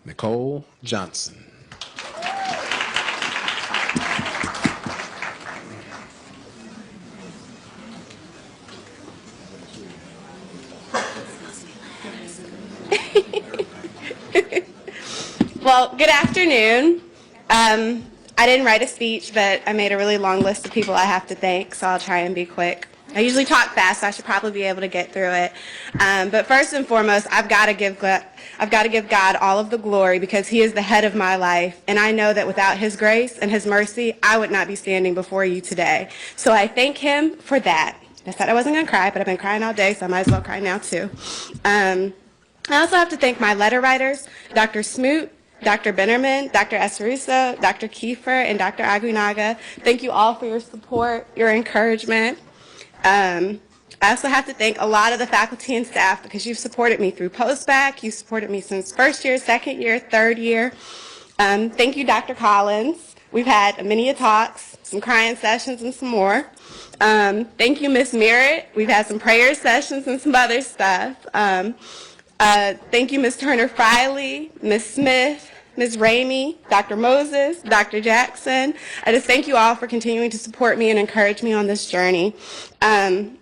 Nicole Johnson. Well, good afternoon. I didn't write a speech, but I made a really long list of people I have to thank, so I'll try and be quick. I usually talk fast, so I should probably be able to get through it. But first and foremost, I've got to give God all of the glory because He is the head of my life, and I know that without His grace and His mercy, I would not be standing before you today. So I thank Him for that. I said I wasn't going to cry, but I've been crying all day, so I might as well cry now too. I also have to thank my letter writers, Dr. Smoot, Dr. Bennerman, Dr. Esaruso, Dr. Kiefer, and Dr. Aguinaga. Thank you all for your support, your encouragement. I also have to thank a lot of the faculty and staff because you've supported me through post-bac. You've supported me since first year, second year, third year. Thank you, Dr. Collins. We've had many talks, some crying sessions, and some more. Thank you, Ms. Merritt. We've had some prayer sessions and some other stuff. Thank you, Ms. Turner-Friley, Ms. Smith, Ms. Ramey, Dr. Moses, Dr. Jackson. I just thank you all for continuing to support me and encourage me on this journey. And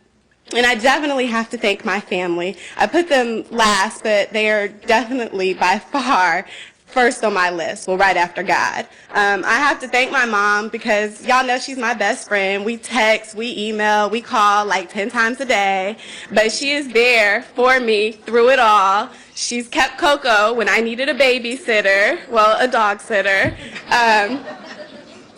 I definitely have to thank my family. I put them last, but they are definitely by far first on my list, well, right after God. I have to thank my mom because y'all know she's my best friend. We text, we email, we call like 10 times a day, but she is there for me through it all. She's kept Coco when I needed a babysitter, well, a dog sitter.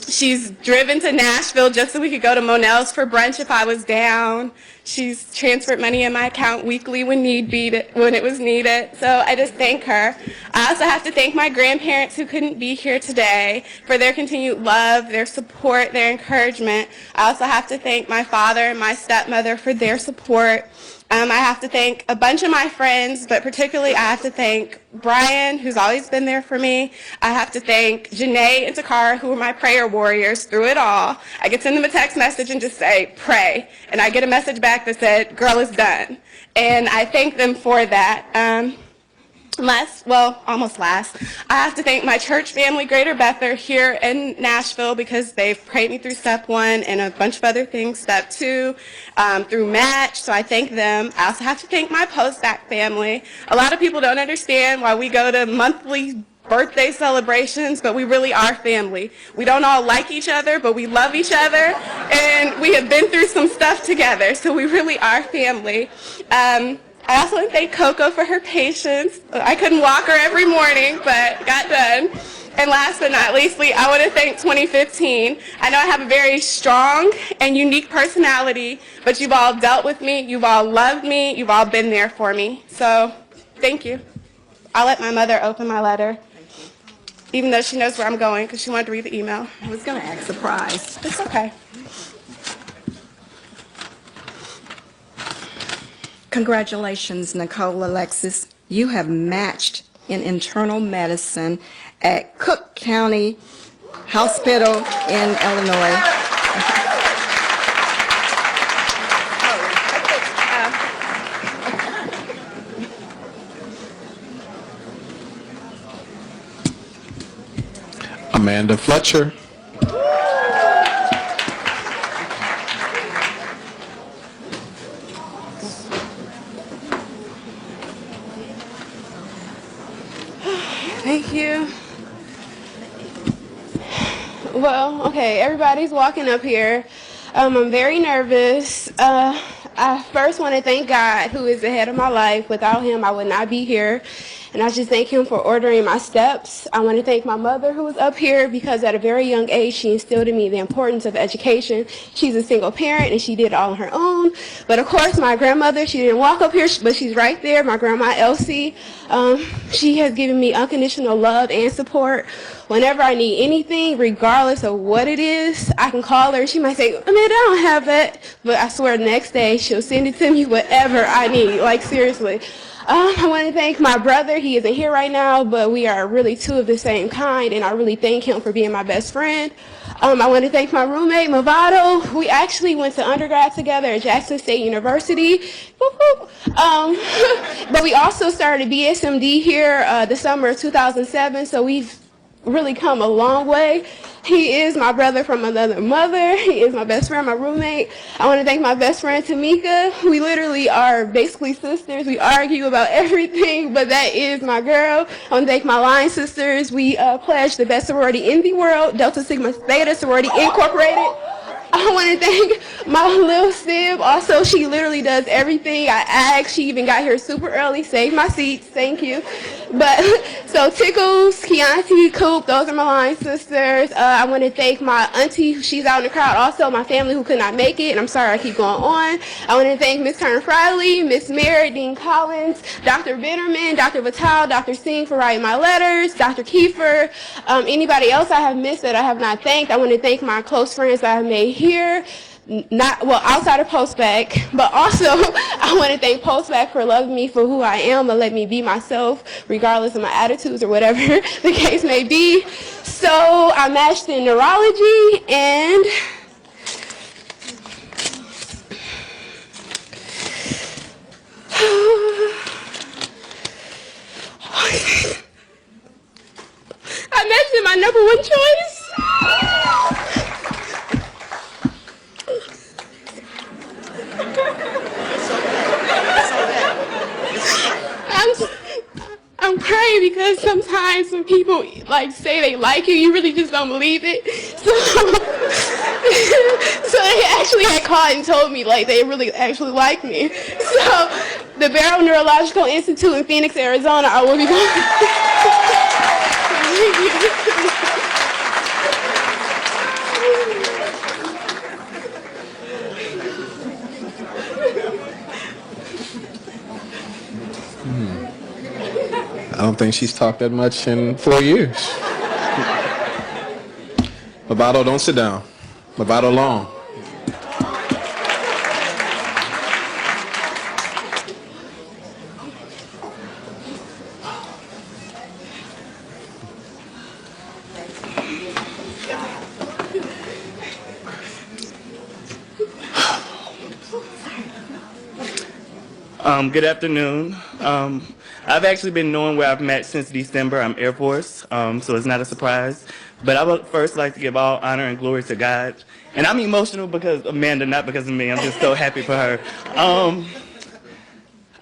She's driven to Nashville just so we could go to Monell's for brunch if I was down. She's transferred money in my account weekly when it was needed. So I just thank her. I also have to thank my grandparents who couldn't be here today for their continued love, their support, their encouragement. I also have to thank my father and my stepmother for their support. I have to thank a bunch of my friends, but particularly I have to thank Brian, who's always been there for me. I have to thank Janae and Takara, who were my prayer warriors through it all. I could send them a text message and just say, pray. And I get a message back that said, girl, it's done. And I thank them for that. Almost last, I have to thank my church family, Greater Bethel, here in Nashville because they've prayed me through step 1 and a bunch of other things, step 2, through match, so I thank them. I also have to thank my post-bac family. A lot of people don't understand why we go to monthly birthday celebrations, but we really are family. We don't all like each other, but we love each other, and we have been through some stuff together, so we really are family. I also want to thank Coco for her patience. I couldn't walk her every morning, but got done. And last but not leastly, I want to thank 2015. I know I have a very strong and unique personality, but you've all dealt with me, you've all loved me, you've all been there for me. So, thank you. I'll let my mother open my letter, even though she knows where I'm going because she wanted to read the email. I was going to act surprised. It's okay. Congratulations, Nicole Alexis. You have matched in internal medicine at Cook County Hospital in Illinois. Amanda Fletcher. Thank you. Well, okay, everybody's walking up here. I'm very nervous. I first want to thank God, who is the head of my life. Without Him, I would not be here. And I just thank Him for ordering my steps. I want to thank my mother, who was up here, because at a very young age, she instilled in me the importance of education. She's a single parent, and she did it all on her own. But of course, my grandmother, she didn't walk up here, but she's right there, my grandma Elsie. She has given me unconditional love and support. Whenever I need anything, regardless of what it is, I can call her. She might say, Amanda, I don't have that. But I swear, the next day, she'll send it to me, whatever I need. Like, seriously. I want to thank my brother. He isn't here right now, but we are really two of the same kind, and I really thank him for being my best friend. I want to thank my roommate, Movado. We actually went to undergrad together at Jackson State University. Whoop, whoop. But we also started BSMD here the summer of 2007, so we've really come a long way. He is my brother from another mother. He is my best friend, my roommate. I want to thank my best friend, Tamika. We literally are basically sisters. We argue about everything, but that is my girl. I want to thank my line sisters. We pledged the best sorority in the world, Delta Sigma Theta Sorority Incorporated. I want to thank my little sib. Also, she literally does everything I ask. She even got here super early, saved my seats. Thank you. But so Tickles, Keontae, Coop, those are my line sisters. I want to thank my auntie. She's out in the crowd. Also, my family who could not make it. And I'm sorry I keep going on. I want to thank Miss Turner Friley, Miss Meharry, Dean Collins, Dr. Bitterman, Dr. Vital, Dr. Singh for writing my letters, Dr. Kiefer, anybody else I have missed that I have not thanked. I want to thank my close friends that I have made here, outside of Postback, but also I want to thank Postback for loving me for who I am and let me be myself regardless of my attitudes or whatever the case may be. So I matched in neurology, and I matched in my number one choice. I'm crying because sometimes when people say they like you, you really just don't believe it. So they actually had called and told me they really actually like me. So the Barrow Neurological Institute in Phoenix, Arizona, I will be I don't think she's talked that much in 4 years. Movado, don't sit down. Movado long. Good afternoon. I've actually been knowing where I've met since December. I'm Air Force, so it's not a surprise. But I would first like to give all honor and glory to God. And I'm emotional because of Amanda, not because of me. I'm just so happy for her.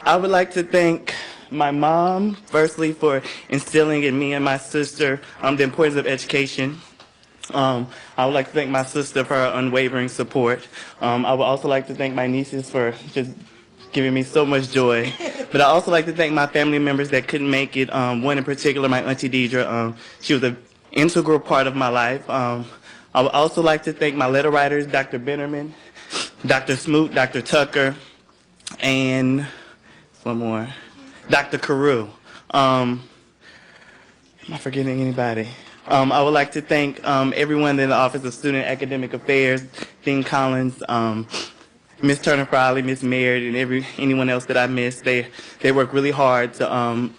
I would like to thank my mom, firstly, for instilling in me and my sister the importance of education. I would like to thank my sister for her unwavering support. I would also like to thank my nieces for just giving me so much joy. But I also like to thank my family members that couldn't make it. One in particular, my auntie Deidre. She was an integral part of my life. I would also like to thank my letter writers, Dr. Bitterman, Dr. Smoot, Dr. Tucker, and one more, Dr. Carew. Am I forgetting anybody? I would like to thank everyone in the Office of Student Academic Affairs, Dean Collins, Miss Turner Friley, Miss Meharry, and anyone else that I missed. They work really hard to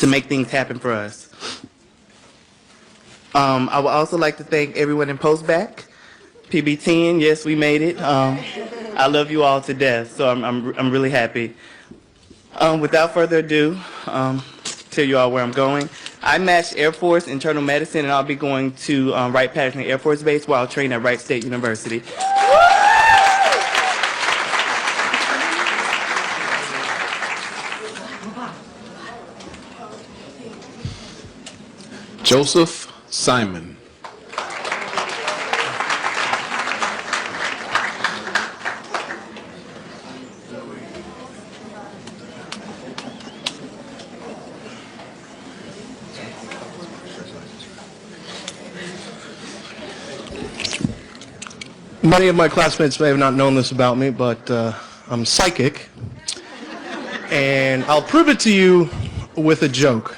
make things happen for us. I would also like to thank everyone in Postback, PB10. Yes, we made it. I love you all to death, so I'm really happy. Without further ado, tell you all where I'm going. I matched Air Force internal medicine, and I'll be going to Wright-Patterson Air Force Base while training at Wright State University. Joseph Simon. Many of my classmates may have not known this about me, but I'm psychic, and I'll prove it to you with a joke.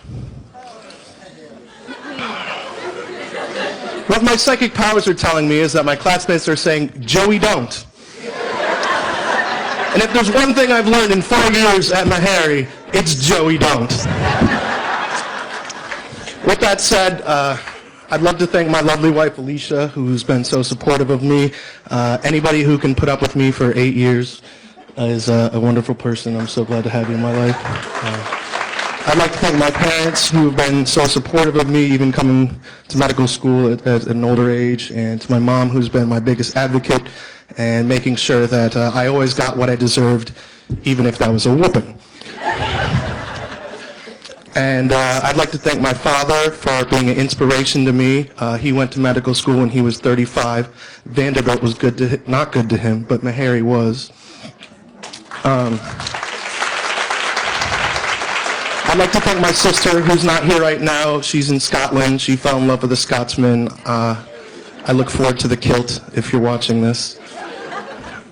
What my psychic powers are telling me is that my classmates are saying, Joey, don't. And if there's one thing I've learned in 4 years at Meharry, It's Joey Don't. With that said, I'd love to thank my lovely wife, Alicia, who's been so supportive of me. Anybody who can put up with me for 8 years is a wonderful person. I'm so glad to have you in my life. I'd like to thank my parents who have been so supportive of me, even coming to medical school at an older age, and to my mom, who's been my biggest advocate and making sure that I always got what I deserved, even if that was a whooping. And I'd like to thank my father for being an inspiration to me. He went to medical school when he was 35. Vanderbilt was not good to him, but Meharry was. I'd like to thank my sister, who's not here right now. She's in Scotland. She fell in love with a Scotsman. I look forward to the kilt if you're watching this.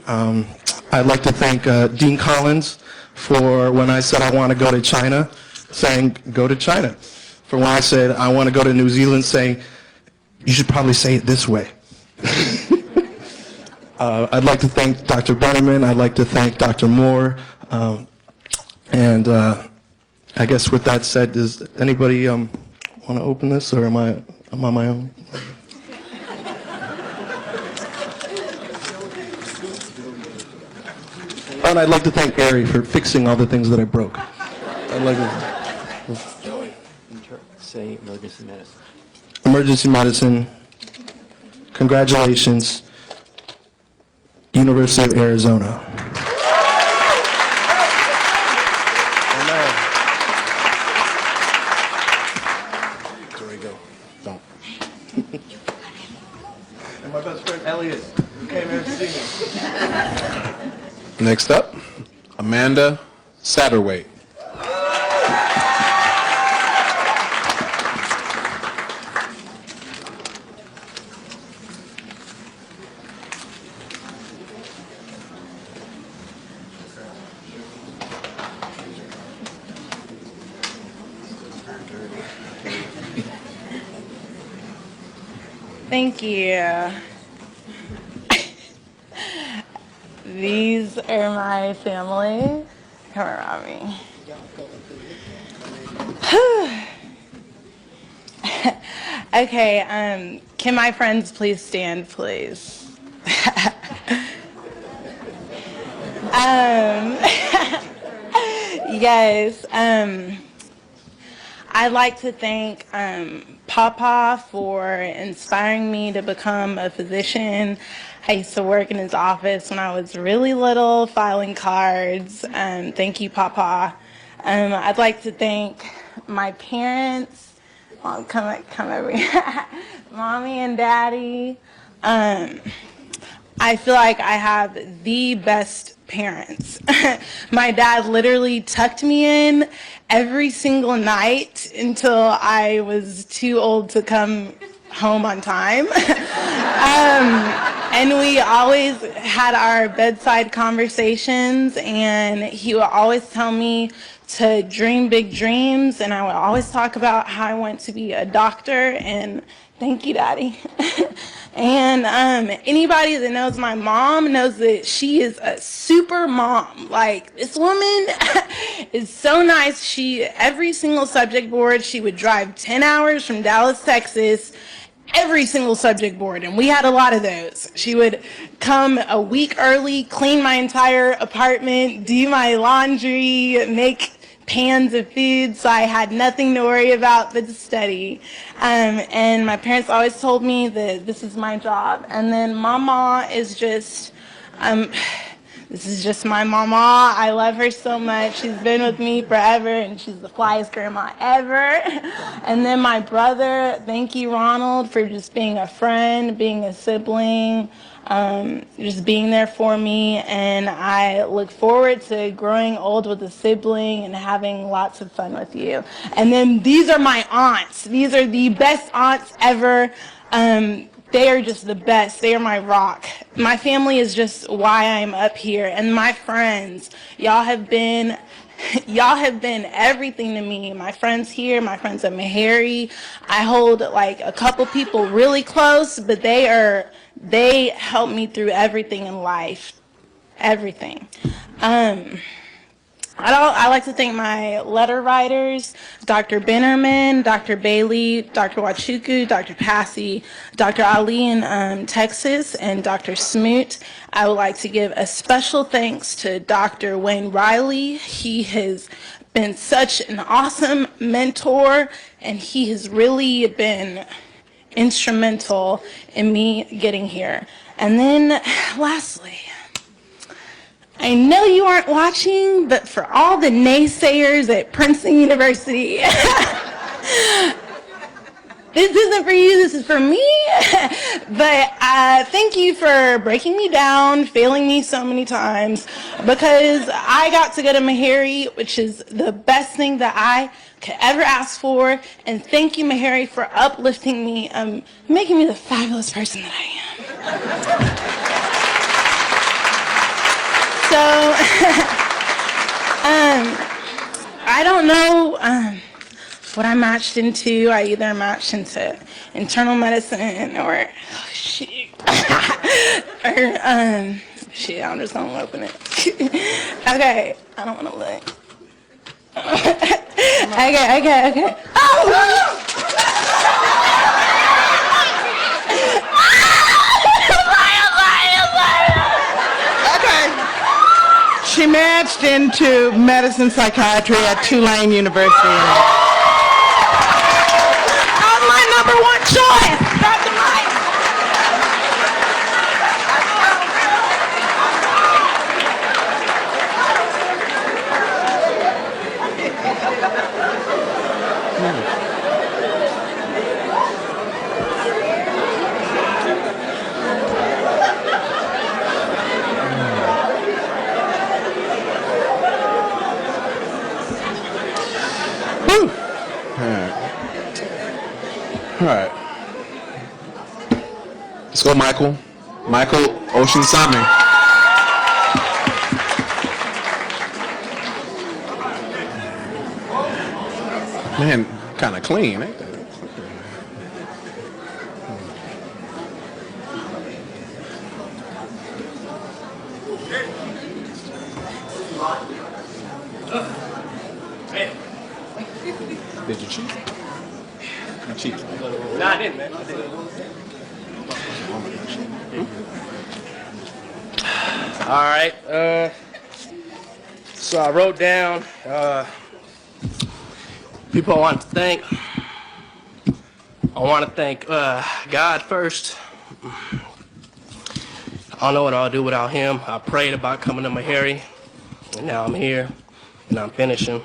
I'd like to thank Dean Collins for when I said I want to go to China, saying go to China. For when I said I want to go to New Zealand, saying you should probably say it this way. I'd like to thank Dr. Benneman. I'd like to thank Dr. Moore. And I guess with that said, does anybody want to open this, or am I on my own? And I'd like to thank Gary for fixing all the things that I broke. I'd like to say emergency medicine. Emergency medicine. Congratulations, University of Arizona. And my best friend Elliot, who came here to see me. Next up, Amanda Satterwhite. Thank you. These are my family. Come around me. Okay, can my friends please stand, please? Yes, I'd like to thank Papa for inspiring me to become a physician. I used to work in his office when I was really little, filing cards. Thank you, Papa. I'd like to thank my parents. Mom, come over here. Mommy and Daddy. I feel like I have the best parents. My dad literally tucked me in every single night until I was too old to come home on time. And we always had our bedside conversations, and he would always tell me to dream big dreams, and I would always talk about how I want to be a doctor, and thank you, Daddy. And anybody that knows my mom knows that she is a super mom. Like, this woman is so nice. Every single subject board, she would drive 10 hours from Dallas, Texas, every single subject board, and we had a lot of those. She would come a week early, clean my entire apartment, do my laundry, make pans of food, so I had nothing to worry about but to study. And my parents always told me that this is my job. And then Mama is just, this is just my mama. I love her so much. She's been with me forever, and she's the flyest grandma ever. And then my brother, thank you, Ronald, for just being a friend, being a sibling, just being there for me. And I look forward to growing old with a sibling and having lots of fun with you. And then these are my aunts. These are the best aunts ever. They are just the best. They are my rock. My family is just why I'm up here. And my friends, y'all have been everything to me. My friends here, my friends at Meharry. I hold like a couple people really close, but they help me through everything in life. Everything. I like to thank my letter writers, Dr. Bennerman, Dr. Bailey, Dr. Wachuku, Dr. Passy, Dr. Ali in Texas, and Dr. Smoot. I would like to give a special thanks to Dr. Wayne Riley. He has been such an awesome mentor, and he has really been instrumental in me getting here. And then lastly, I know you aren't watching, but for all the naysayers at Princeton University, this isn't for you, this is for me. But thank you for breaking me down, failing me so many times, because I got to go to Meharry, which is the best thing that I could ever ask for. And thank you, Meharry, for uplifting me, making me the fabulous person that I am. So, I don't know what I matched into. I either matched into internal medicine or, oh, shoot, or, shit, I'm just gonna open it. Okay, I don't wanna look. Okay. Oh! She matched into medicine psychiatry at Tulane University. That was my number one choice. Drop the mic. All right. Let's go, Michael. Michael Ocean Sami. Man, kind of clean, ain't that? Did you cheat? You cheated. No, I didn't, man. I didn't. All right. So I wrote down people I want to thank. I want to thank God first. I don't know what I'll do without him. I prayed about coming to Meharry, and now I'm here, and I'm finishing.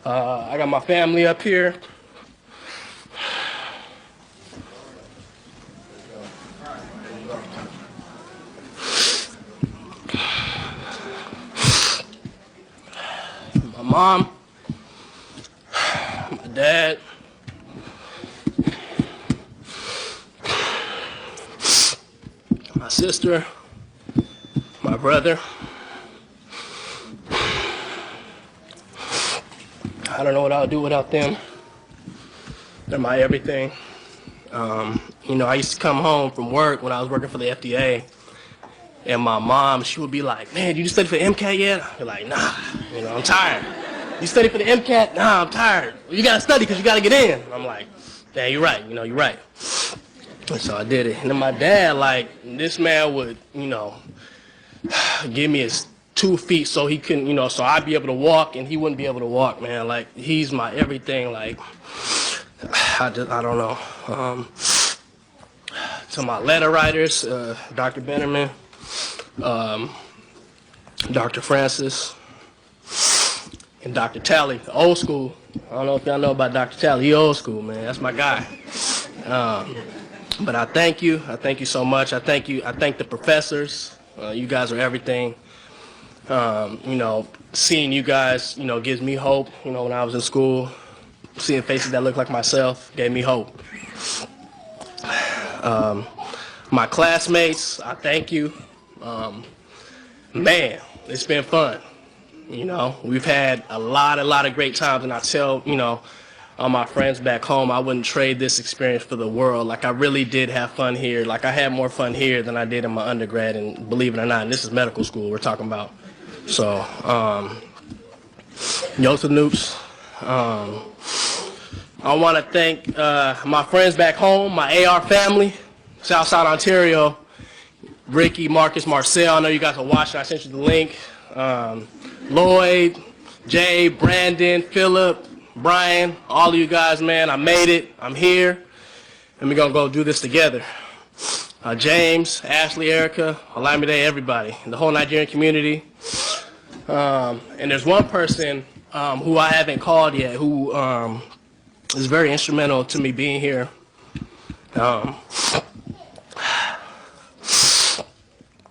I got my family up here. My mom, my dad, my sister, my brother. I don't know what I'll do without them. They're my everything. You know, I used to come home from work when I was working for the FDA, and my mom, she would be like, "Man, you study for the MCAT yet?" I'd be like, "Nah, you know, I'm tired." "You study for the MCAT?" "Nah, I'm tired." "Well, you gotta study because you gotta get in." I'm like, "Dad, you're right. You know, you're right." And so I did it. And then my dad, like, this man would, you know, give me his 2 feet so he couldn't, you know, so I'd be able to walk and he wouldn't be able to walk, man. Like, he's my everything. Like, I don't know. To my letter writers, Dr. Bennerman, Dr. Francis, and Dr. Talley, old school. I don't know if y'all know about Dr. Talley. He old school, man. That's my guy. But I thank you. I thank you so much. I thank you. I thank the professors. You guys are everything. You know, seeing you guys, you know, gives me hope. You know, when I was in school, seeing faces that look like myself gave me hope. My classmates, I thank you. Man, it's been fun. You know, we've had a lot of great times, and I tell, you know, all my friends back home, I wouldn't trade this experience for the world. Like, I really did have fun here. Like, I had more fun here than I did in my undergrad, and believe it or not, and this is medical school we're talking about. So, yo to Noops. I want to thank my friends back home, my AR family, Southside Ontario, Ricky, Marcus, Marcel. I know you guys are watching. I sent you the link. Lloyd, Jay, Brandon, Philip, Brian, all of you guys, man. I made it. I'm here. And we're going to go do this together. James, Ashley, Erica, Olamide, everybody, the whole Nigerian community. And there's one person who I haven't called yet who is very instrumental to me being here.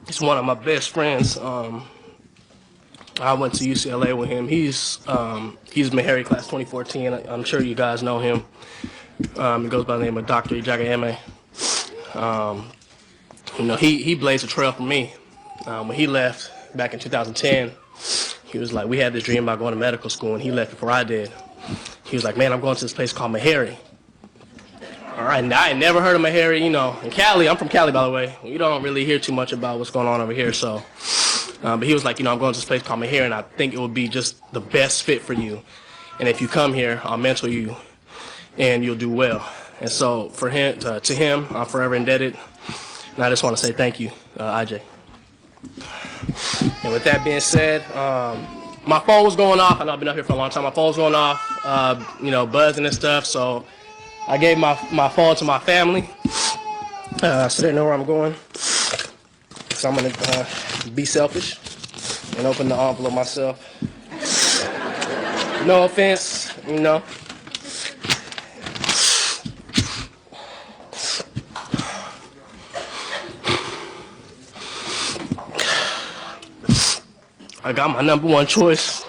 He's one of my best friends. I went to UCLA with him. He's Meharry class 2014. I'm sure you guys know him. He goes by the name of Dr. Ijagayeme. He blazed a trail for me. When he left back in 2010, he was like, we had this dream about going to medical school, and he left before I did. He was like, man, I'm going to this place called Meharry. All right, now I had never heard of Meharry, in Cali. I'm from Cali, by the way. We don't really hear too much about what's going on over here, so. But he was like, I'm going to this place called Meharry, and I think it would be just the best fit for you. And if you come here, I'll mentor you, and you'll do well. And so for him, to him, I'm forever indebted. And I just want to say thank you, IJ. And with that being said, my phone was going off. I know I've been up here for a long time. My phone was going off, buzzing and stuff. So I gave my phone to my family, so they know where I'm going. So I'm going to be selfish and open the envelope myself. No offense, I got my number one choice.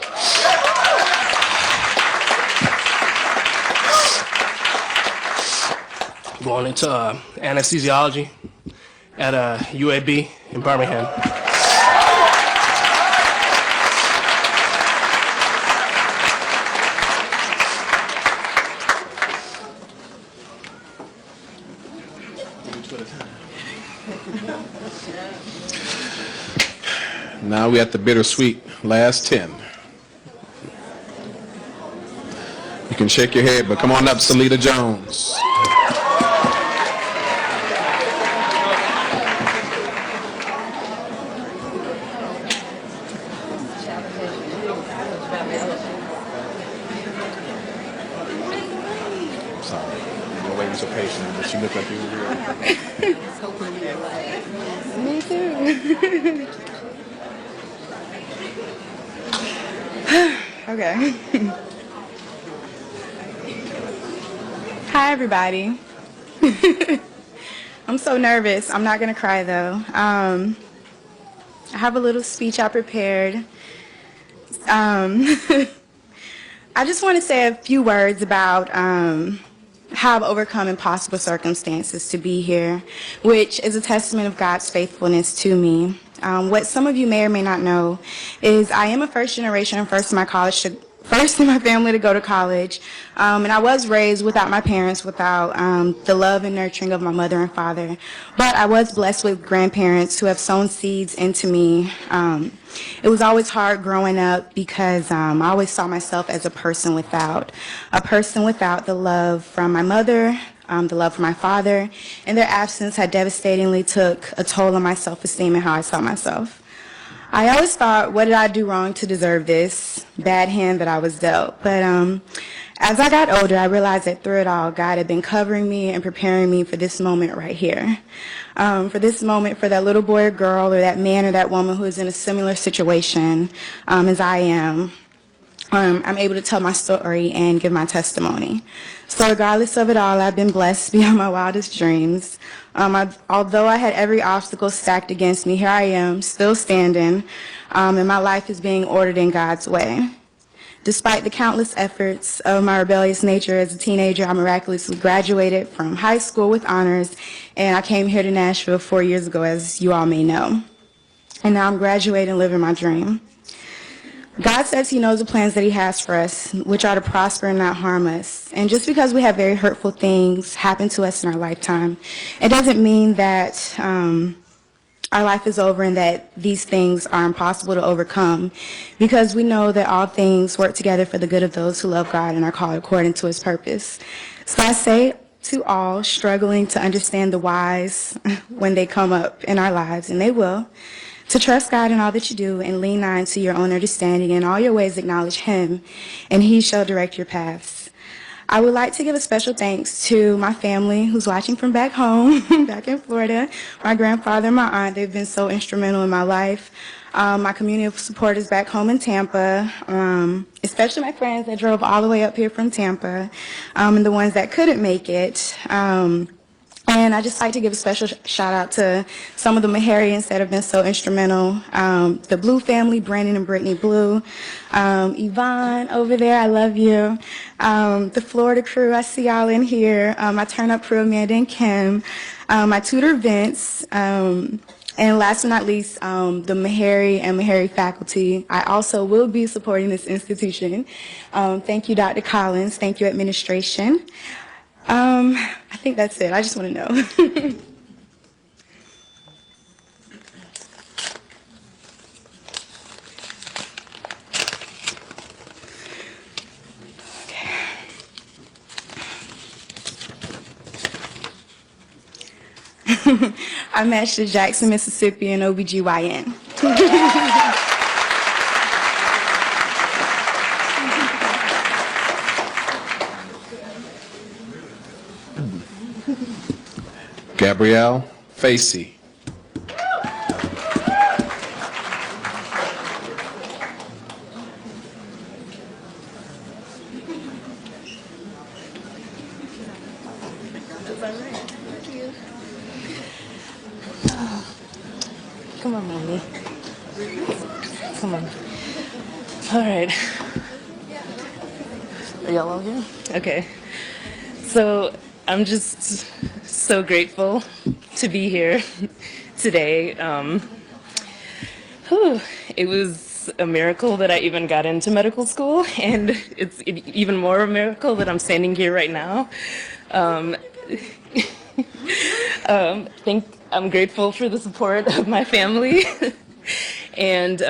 Going into anesthesiology at UAB in Birmingham. Now we at the bittersweet last 10. You can shake your head, but come on up, Salita Jones. Sorry, you're waiting so patient, but she looked like you were real. Me too. Okay. Hi, everybody. I'm so nervous. I'm not going to cry, though. I have a little speech I prepared. I just want to say a few words about how I've overcome impossible circumstances to be here, which is a testament of God's faithfulness to me. What some of you may or may not know is I am a first generation and first in my family to go to college. And I was raised without my parents, without the love and nurturing of my mother and father. But I was blessed with grandparents who have sown seeds into me. It was always hard growing up because I always saw myself as a person without the love from my mother, the love from my father, and their absence had devastatingly took a toll on my self-esteem and how I saw myself. I always thought, what did I do wrong to deserve this bad hand that I was dealt? But as I got older, I realized that through it all, God had been covering me and preparing me for this moment right here. For this moment, for that little boy or girl or that man or that woman who is in a similar situation as I am. I'm able to tell my story and give my testimony. So regardless of it all, I've been blessed beyond my wildest dreams. Although I had every obstacle stacked against me, here I am, still standing, and my life is being ordered in God's way. Despite the countless efforts of my rebellious nature as a teenager, I miraculously graduated from high school with honors, and I came here to Nashville 4 years ago, as you all may know. And now I'm graduating, living my dream. God says he knows the plans that he has for us, which are to prosper and not harm us. And just because we have very hurtful things happen to us in our lifetime, it doesn't mean that our our life is over and that these things are impossible to overcome, because we know that all things work together for the good of those who love God and are called according to his purpose. So I say to all struggling to understand the whys when they come up in our lives, and they will, to trust God in all that you do and lean not to your own understanding. In all your ways acknowledge him, and he shall direct your paths. I would like to give a special thanks to my family who's watching from back home, back in Florida, my grandfather and my aunt. They've been so instrumental in my life. My community of supporters back home in Tampa, especially my friends that drove all the way up here from Tampa, and the ones that couldn't make it. And I just like to give a special shout out to some of the Meharryans that have been so instrumental. The Blue family, Brandon and Brittany Blue. Yvonne over there, I love you. The Florida crew, I see y'all in here. My turn up crew, Amanda and Kim. My tutor, Vince. And last but not least, the Meharry and Meharry faculty. I also will be supporting this institution. Thank you, Dr. Collins. Thank you, administration. I think that's it. I just want to know. I matched the Jackson, Mississippi in OBGYN. Gabrielle Facey. Come on, mommy. Come on. All right. Are y'all all here? Okay. So I'm just so grateful to be here today. It was a miracle that I even got into medical school, and it's even more a miracle that I'm standing here right now. I'm grateful for the support of my family and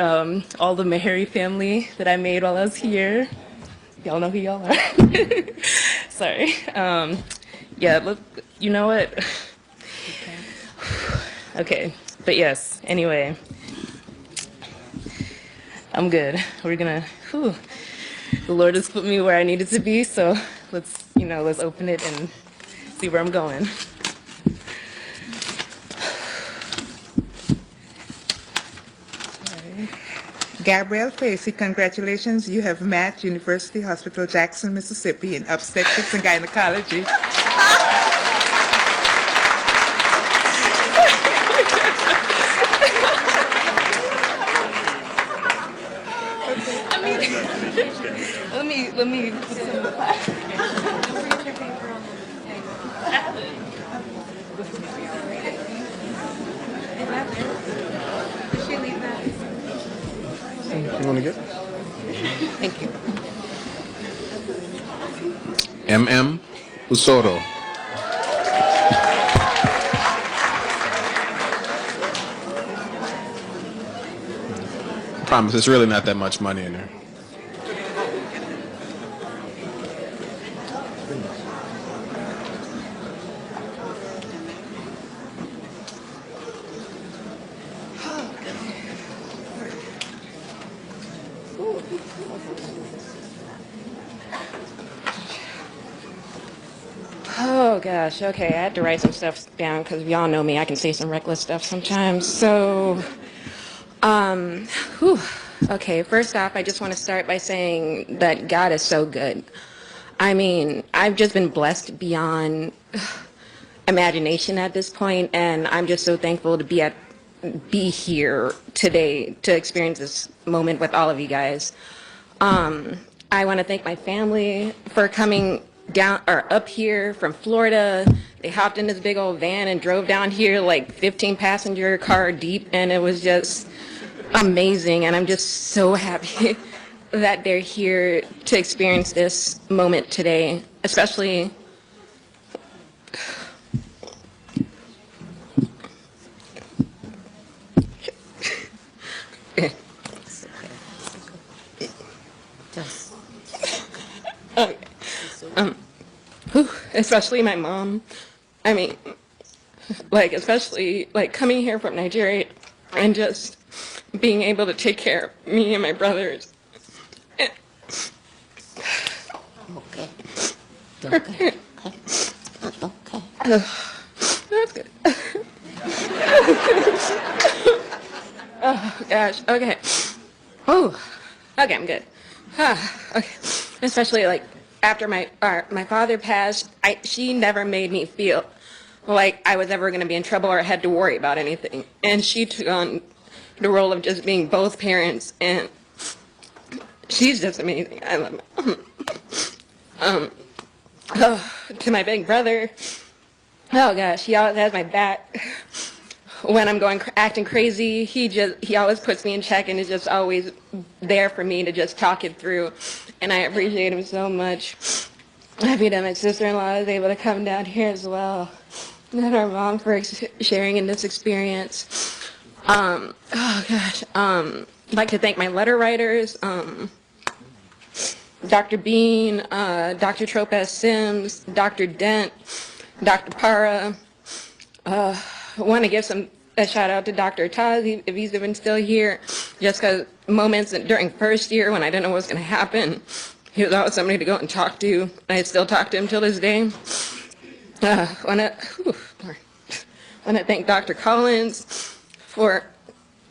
all the Meharry family that I made while I was here. Y'all know who y'all are. Sorry. Yeah, look, you know what? Okay, but yes, anyway, I'm good. We're gonna, the Lord has put me where I needed to be, so let's open it and see where I'm going. Gabrielle Facey, congratulations. You have matched University Hospital Jackson, Mississippi in obstetrics and gynecology. Let me put some in the class. You want to get? Thank you. M.M. Usoro. Promise, it's really not that much money in there. Oh gosh, okay, I had to write some stuff down because y'all know me, I can say some reckless stuff sometimes. So, okay, first off, I just want to start by saying that God is so good. I mean, I've just been blessed beyond imagination at this point, and I'm just so thankful to be here today to experience this moment with all of you guys. I want to thank my family for coming down or up here from Florida. They hopped in this big old van and drove down here like 15 passenger car deep, and it was just amazing. And I'm just so happy that they're here to experience this moment today, especially Especially my mom. I mean, like, especially, like, coming here from Nigeria and just being able to take care of me and my brothers. And Okay. Okay. Okay. that's good. Oh, gosh. Okay. Oh, okay, I'm good. Okay. Especially, like, after my father passed, she never made me feel like I was ever going to be in trouble or had to worry about anything. And she took on the role of just being both parents, and she's just amazing. I love her. To my big brother, oh gosh, he always has my back. When I'm acting crazy, he always puts me in check and is just always there for me to just talk it through. And I appreciate him so much. Happy that my sister-in-law is able to come down here as well. And our mom for sharing in this experience. Oh gosh, I'd like to thank my letter writers, Dr. Bean, Dr. Tropez Sims, Dr. Dent, Dr. Para. I want to give a shout out to Dr. Taz, if he's even still here, just because moments during first year when I didn't know what was going to happen, he was always somebody to go and talk to. I still talk to him till this day. I want to thank Dr. Collins for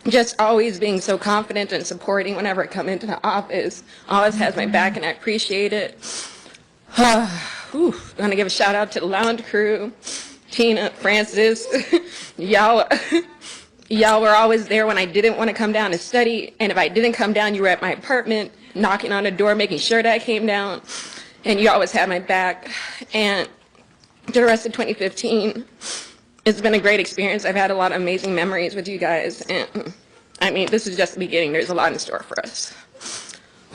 just always being so confident and supporting whenever I come into the office. Always has my back, and I appreciate it. I want to give a shout out to the lounge crew, Tina, Francis. Y'all were always there when I didn't want to come down to study, and if I didn't come down, you were at my apartment, knocking on the door, making sure that I came down, and you always had my back. And the rest of 2015, it's been a great experience. I've had a lot of amazing memories with you guys, and I mean, this is just the beginning. There's a lot in store for us.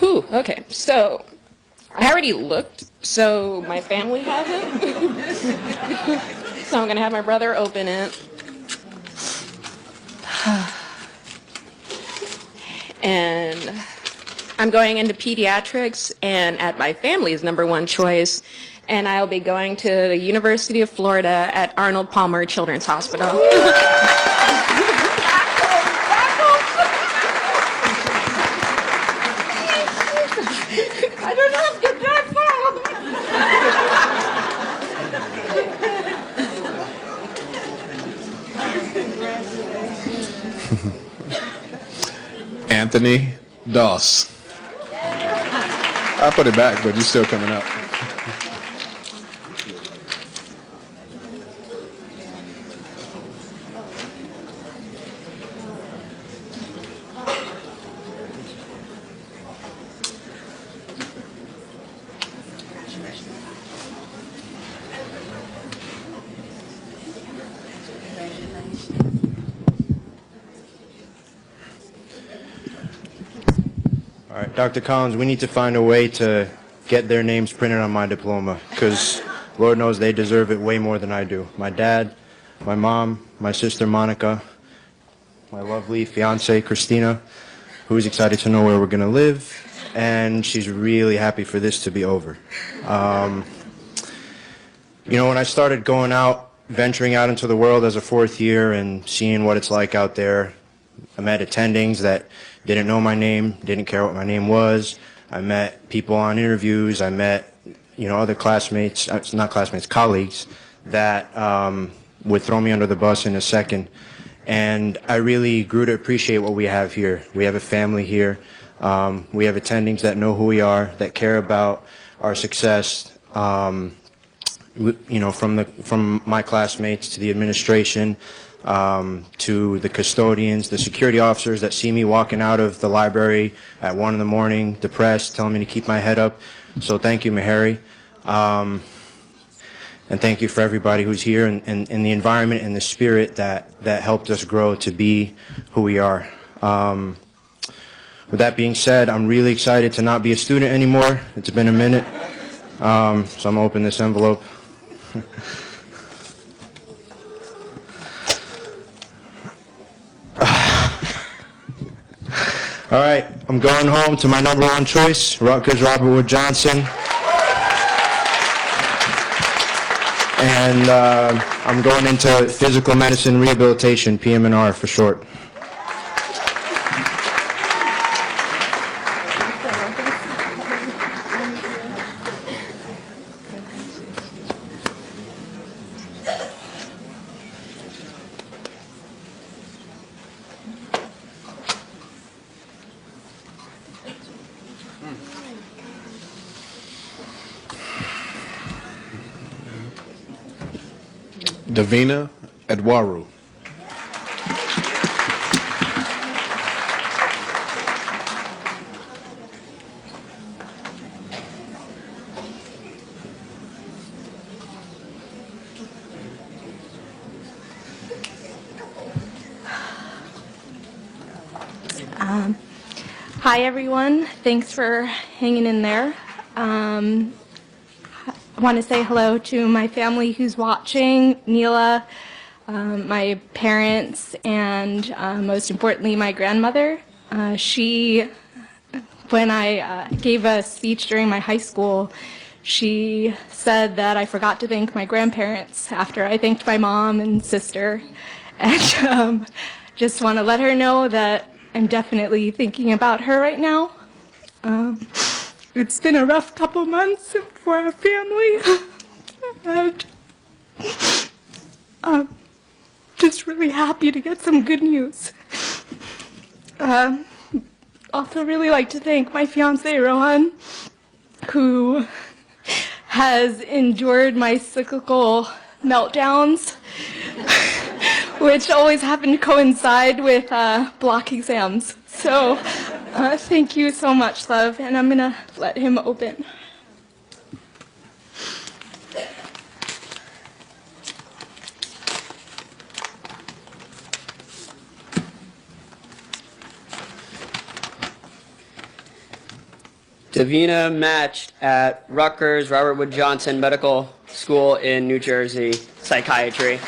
Okay, so I already looked, so my family has it. So I'm gonna have my brother open it. And I'm going into pediatrics, and at my family's #1 choice, and I'll be going to the University of Florida at Arnold Palmer Children's Hospital. I don't know if you got Anthony Doss. I put it back, but you're still coming up. All right, Dr. Collins, we need to find a way to get their names printed on my diploma, because Lord knows they deserve it way more than I do. My dad, my mom, my sister Monica, my lovely fiance Christina, who's excited to know where we're going to live, and she's really happy for this to be over. You know, when I started going out, venturing out into the world as a fourth year and seeing what it's like out there, I met attendings that didn't know my name, didn't care what my name was. I met people on interviews. I met, you know, other classmates, not classmates, colleagues that would throw me under the bus in a second. And I really grew to appreciate what we have here. We have a family here. We have attendings that know who we are, that care about our success. You know, from my classmates to the administration, to the custodians, the security officers that see me walking out of the library at 1 in the morning, depressed, telling me to keep my head up. So thank you, Meharry. And thank you for everybody who's here and the environment and the spirit that helped us grow to be who we are. With that being said, I'm really excited to not be a student anymore. It's been a minute. So I'm going to open this envelope. All right, I'm going home to my #1 choice, Rutgers Robert Wood Johnson. And I'm going into physical medicine rehabilitation, PM&R for short. Davina Edwaru. Hi, everyone. Thanks for hanging in there. I want to say hello to my family who's watching, Neela, my parents, and most importantly, my grandmother. When I gave a speech during my high school, she said that I forgot to thank my grandparents after I thanked my mom and sister. And just want to let her know that I'm definitely thinking about her right now. It's been a rough couple months for our family. And just really happy to get some good news. Also really like to thank my fiance Rohan, who has endured my cyclical meltdowns, which always happen to coincide with block exams. So thank you so much, love, and I'm gonna let him open. Davina matched at Rutgers Robert Wood Johnson Medical School in New Jersey, psychiatry.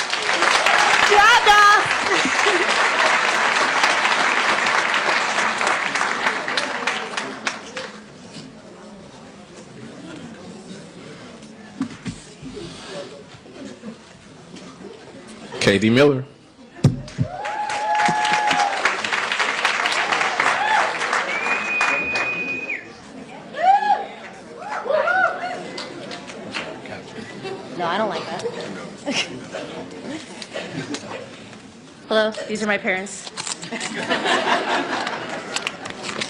Katie Miller. No, I don't like that. Hello, these are my parents.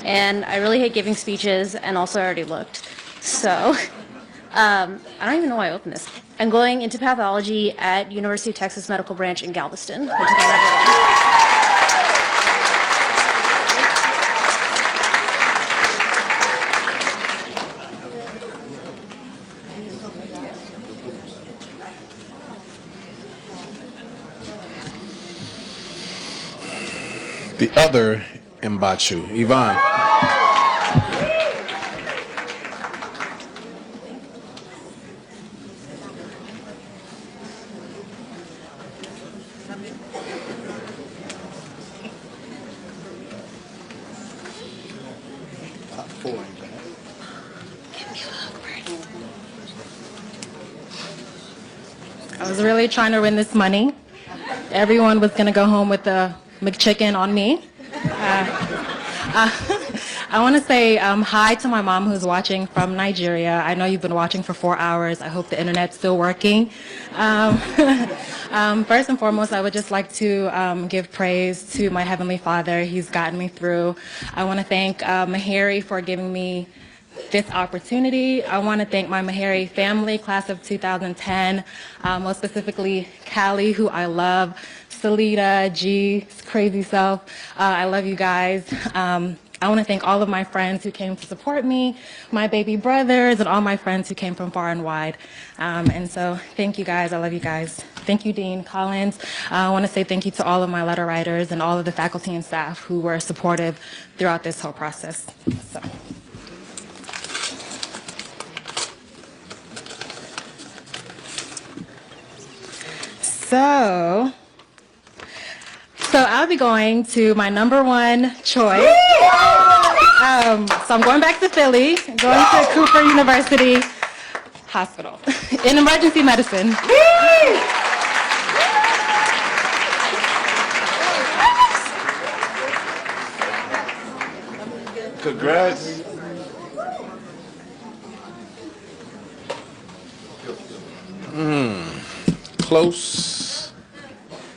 And I really hate giving speeches, and also I already looked. So, I don't even know why I opened this. I'm going into pathology at University of Texas Medical Branch in Galveston, which is my number one. The other Mbachu, Yvonne. I was really trying to win this money. Everyone was going to go home with the McChicken on me. I want to say hi to my mom who's watching from Nigeria. I know you've been watching for 4 hours. I hope the internet's still working. First and foremost, I would just like to give praise to my Heavenly Father. He's gotten me through. I want to thank Meharry for giving me this opportunity. I want to thank my Meharry family, class of 2010, most specifically Callie, who I love, Salita, G, crazy self. I love you guys. I want to thank all of my friends who came to support me, my baby brothers, and all my friends who came from far and wide. And so thank you guys. I love you guys. Thank you, Dean Collins. I want to say thank you to all of my letter writers and all of the faculty and staff who were supportive throughout this whole process. So I'll be going to my number one choice. So I'm going back to Philly, going to Cooper University. Hospital in emergency medicine. Congrats. Close,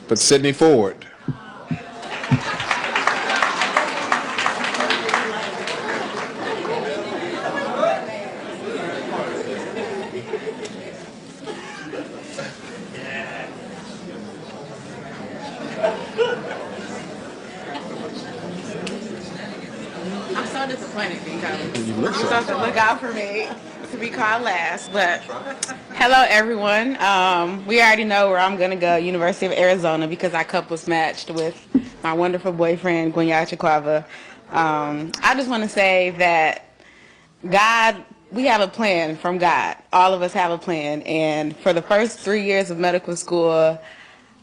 but Sydney Ford. I'm so disappointed because You look you're so. supposed to look out for me to be called last. But hello, everyone. We already know where I'm going to go, University of Arizona, because I couples matched with my wonderful boyfriend, Gwinya Chikwava. I just want to say that God, we have a plan from God. All of us have a plan. And for the first 3 years of medical school,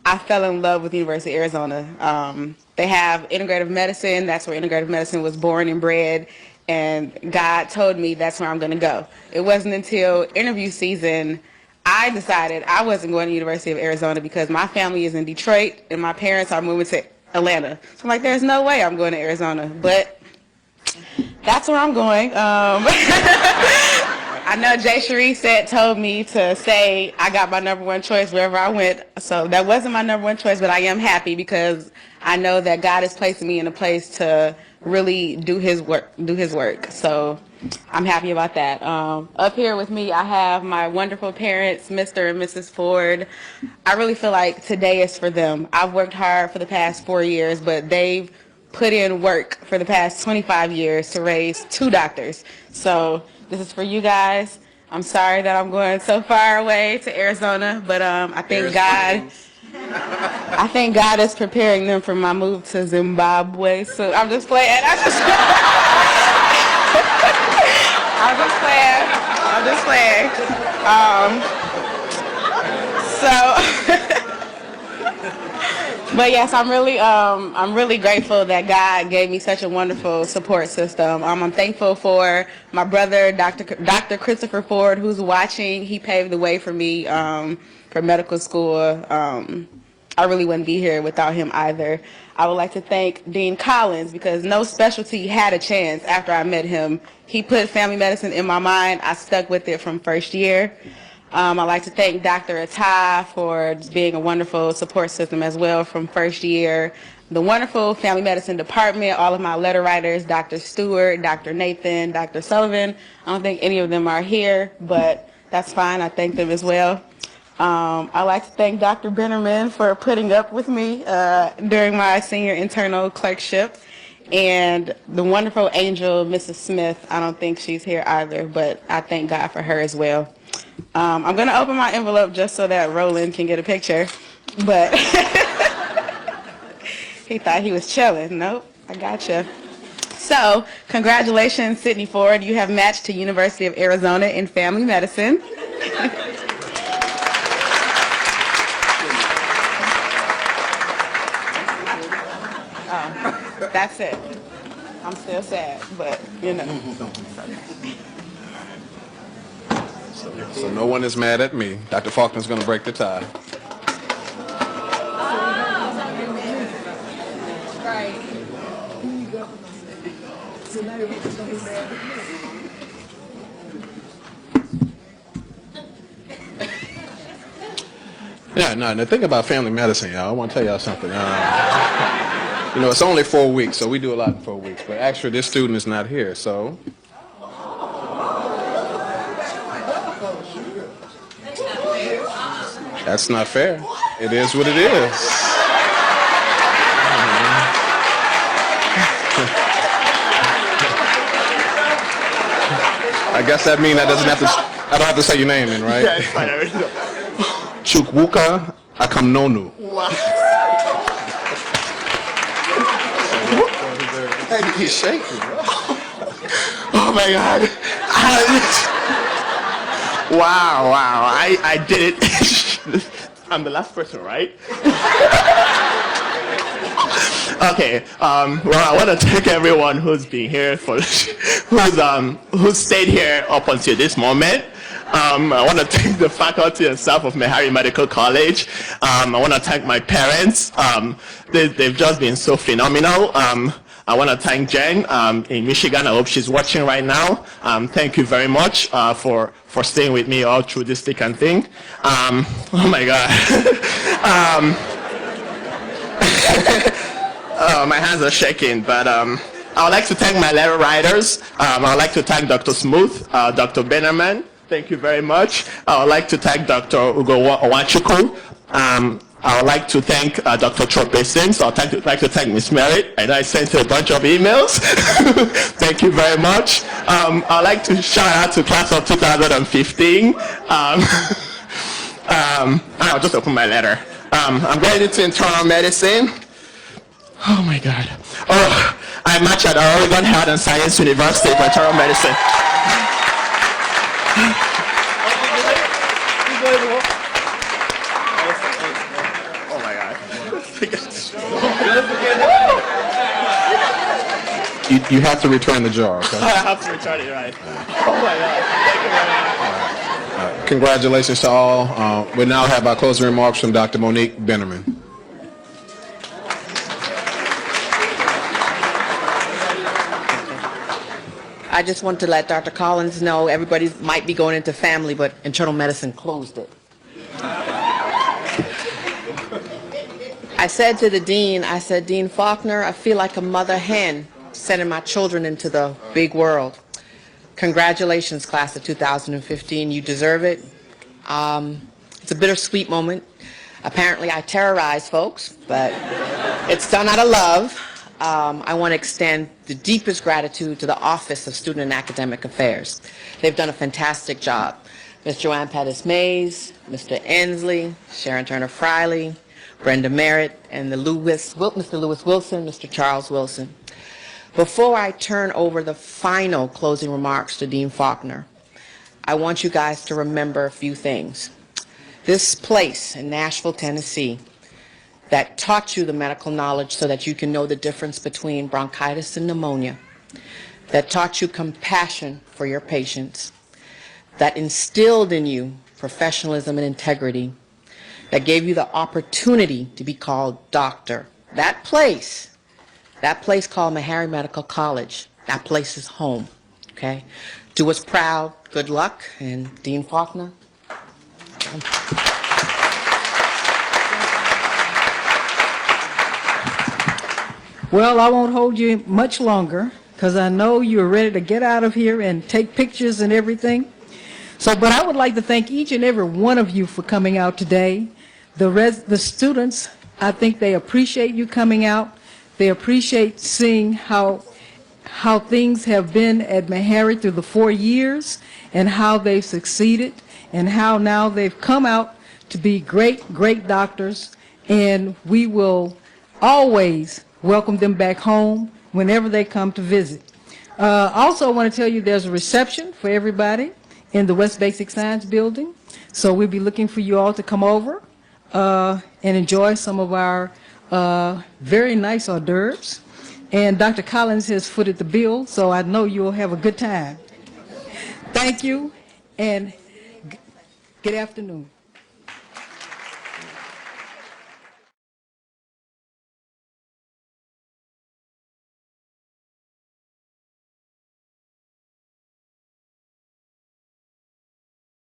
I fell in love with the University of Arizona. They have integrative medicine. That's where integrative medicine was born and bred. And God told me that's where I'm going to go. It wasn't until interview season I decided I wasn't going to the University of Arizona because my family is in Detroit and my parents are moving to Atlanta. So I'm like, there's no way I'm going to Arizona. But that's where I'm going. I know Jay Sharice told me to say I got my number one choice wherever I went. So that wasn't my number one choice, but I am happy because I know that God is placing me in a place to really do His work. So I'm happy about that. Up here with me, I have my wonderful parents, Mr. and Mrs. Ford. I really feel like today is for them. I've worked hard for the past 4 years, but they've put in work for the past 25 years to raise 2 doctors. So this is for you guys. I'm sorry that I'm going so far away to Arizona, but I think God is preparing them for my move to Zimbabwe. So I'm just playing. I'm just playing. But yes, I'm really grateful that God gave me such a wonderful support system. I'm thankful for my brother, Dr. Christopher Ford, who's watching. He paved the way for me for medical school. I really wouldn't be here without him either. I would like to thank Dean Collins because no specialty had a chance after I met him. He put family medicine in my mind. I stuck with it from first year. I'd like to thank Dr. Atai for just being a wonderful support system as well from first year. The wonderful family medicine department, all of my letter writers, Dr. Stewart, Dr. Nathan, Dr. Sullivan. I don't think any of them are here, but that's fine. I thank them as well. I'd like to thank Dr. Bennerman for putting up with me during my senior internal clerkship. And the wonderful angel, Mrs. Smith. I don't think she's here either, but I thank God for her as well. I'm going to open my envelope just so that Roland can get a picture, but he thought he was chilling. Nope, I gotcha. So, congratulations, Sydney Ford. You have matched to University of Arizona in family medicine. That's it. I'm still sad, but you know. So no one is mad at me. Dr. Faulkner's going to break the tie. Yeah, no, the thing about family medicine, y'all, I want to tell y'all something. You know, it's only 4 weeks, so we do a lot in 4 weeks. But actually, this student is not here, so. That's not fair. It is what it is. I guess that means I don't have to say your name then, right? Yeah, it's fine. I already know. Chukwuka Akamnonu. He's shaking, bro. Oh my God. Wow. I did it. I'm the last person, right? Okay. Well, I want to thank everyone who's been here who's stayed here up until this moment. I want to thank the faculty and staff of Meharry Medical College. I want to thank my parents. They've just been so phenomenal. I want to thank Jen in Michigan. I hope she's watching right now. Thank you very much for staying with me all through this thick and thin. Oh my God. Oh, my hands are shaking, but I would like to thank my letter writers. I would like to thank Dr. Smooth, Dr. Bennerman. Thank you very much. I would like to thank Dr. Ugo Owanchukwu. I would like to thank Dr. Tropesins. I would like to thank Ms. Merritt, and I sent her a bunch of emails. Thank you very much. I would like to shout out to class of 2015. I'll just open my letter. I'm going into internal medicine. Oh my God. Oh, I match at Oregon Health and Science University for internal medicine. Oh my God. You have to return the jar, okay? I have to return it, right. Oh my God. Thank you very much. Congratulations to all. We now have our closing remarks from Dr. Monique Bennerman. I just want to let Dr. Collins know everybody might be going into family, but internal medicine closed it. I said to the dean, I said, Dean Faulkner, I feel like a mother hen sending my children into the big world. Congratulations, class of 2015. You deserve it. It's a bittersweet moment. Apparently, I terrorize folks, but it's done out of love. I want to extend the deepest gratitude to the Office of Student and Academic Affairs. They've done a fantastic job. Ms. Joanne Pettis Mays, Mr. Ensley, Sharon Turner Friley, Brenda Merritt, and Mr. Lewis Wilson, Mr. Charles Wilson. Before I turn over the final closing remarks to Dean Faulkner, I want you guys to remember a few things. This place in Nashville, Tennessee, that taught you the medical knowledge so that you can know the difference between bronchitis and pneumonia, that taught you compassion for your patients, that instilled in you professionalism and integrity, that gave you the opportunity to be called doctor. That place called Meharry Medical College, that place is home, okay? Do us proud, good luck, and Dean Faulkner. Well, I won't hold you much longer because I know you're ready to get out of here and take pictures and everything. But I would like to thank each and every one of you for coming out today. The students, I think they appreciate you coming out. They appreciate seeing how things have been at Meharry through the 4 years and how they've succeeded and how now they've come out to be great doctors, and we will always welcome them back home whenever they come to visit. Also, I want to tell you there's a reception for everybody in the West Basic Science Building, so we'll be looking for you all to come over and enjoy some of our very nice hors d'oeuvres. And Dr. Collins has footed the bill, so I know you'll have a good time. Thank you, and good afternoon.